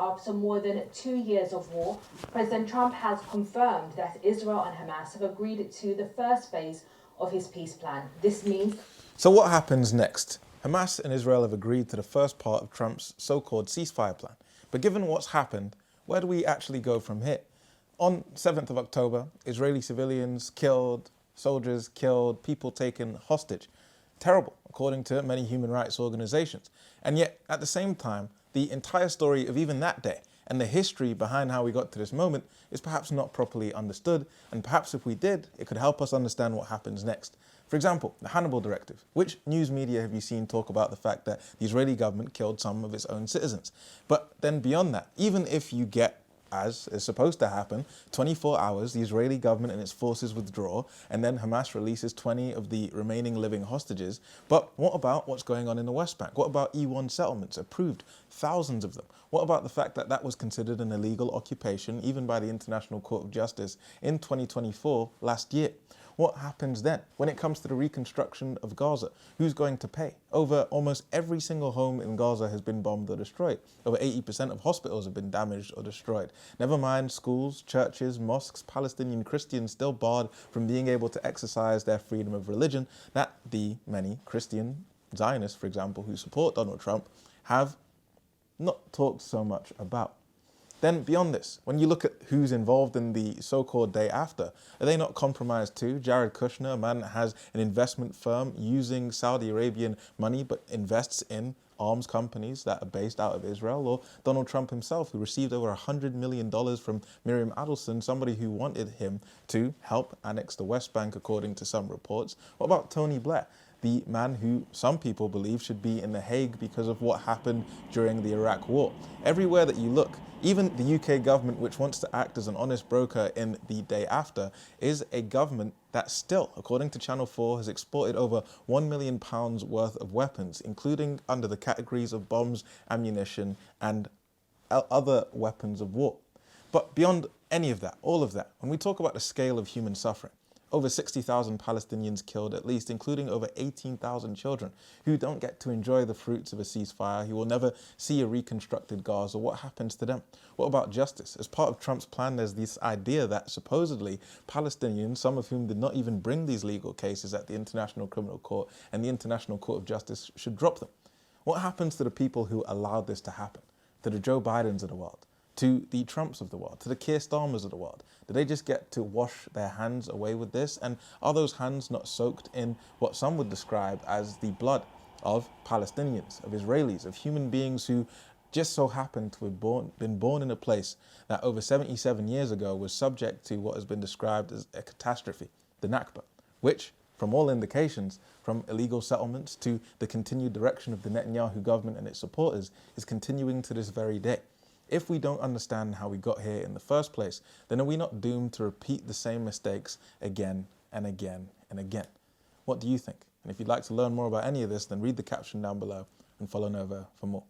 after more than 2 years of war, President Trump has confirmed that Israel and Hamas have agreed to the first phase of his peace plan. This means... So what happens next? Hamas and Israel have agreed to the first part of Trump's so-called ceasefire plan. But given what's happened, where do we actually go from here? On 7th of October, Israeli civilians killed, soldiers killed, people taken hostage. Terrible, according to many human rights organizations. And yet, at the same time, the entire story of even that day and the history behind how we got to this moment is perhaps not properly understood, and perhaps if we did, it could help us understand what happens next. For example, the Hannibal Directive. Which news media have you seen talk about the fact that the Israeli government killed some of its own citizens? But then beyond that, even if you get, as is supposed to happen, 24 hours, the Israeli government and its forces withdraw, and then Hamas releases 20 of the remaining living hostages. But what about what's going on in the West Bank? What about E1 settlements, approved, thousands of them? What about the fact that that was considered an illegal occupation, even by the International Court of Justice in 2024, last year? What happens then? When it comes to the reconstruction of Gaza, who's going to pay? Over almost every single home in Gaza has been bombed or destroyed. Over 80% of hospitals have been damaged or destroyed. Never mind schools, churches, mosques, Palestinian Christians still barred from being able to exercise their freedom of religion that the many Christian Zionists, for example, who support Donald Trump, have not talked so much about. Then beyond this, when you look at who's involved in the so-called day after, are they not compromised too? Jared Kushner, a man that has an investment firm using Saudi Arabian money but invests in arms companies that are based out of Israel, or Donald Trump himself, who received over $100 million from Miriam Adelson, somebody who wanted him to help annex the West Bank, according to some reports. What about Tony Blair, the man who some people believe should be in The Hague because of what happened during the Iraq War? Everywhere that you look, even the UK government, which wants to act as an honest broker in the day after, is a government that still, according to Channel 4, has exported over £1 million worth of weapons, including under the categories of bombs, ammunition, and other weapons of war. But beyond any of that, all of that, when we talk about the scale of human suffering, over 60,000 Palestinians killed at least, including over 18,000 children who don't get to enjoy the fruits of a ceasefire, who will never see a reconstructed Gaza. What happens to them? What about justice? As part of Trump's plan, there's this idea that supposedly Palestinians, some of whom did not even bring these legal cases at the International Criminal Court and the International Court of Justice, should drop them. What happens to the people who allowed this to happen? To the Joe Bidens of the world? To the Trumps of the world? To the Keir Starmers of the world? Do they just get to wash their hands away with this? And are those hands not soaked in what some would describe as the blood of Palestinians, of Israelis, of human beings who just so happen to have been born in a place that over 77 years ago was subject to what has been described as a catastrophe, the Nakba, which, from all indications, from illegal settlements to the continued direction of the Netanyahu government and its supporters, is continuing to this very day. If we don't understand how we got here in the first place, then are we not doomed to repeat the same mistakes again and again and again? What do you think? And if you'd like to learn more about any of this, then read the caption down below and follow Nova for more.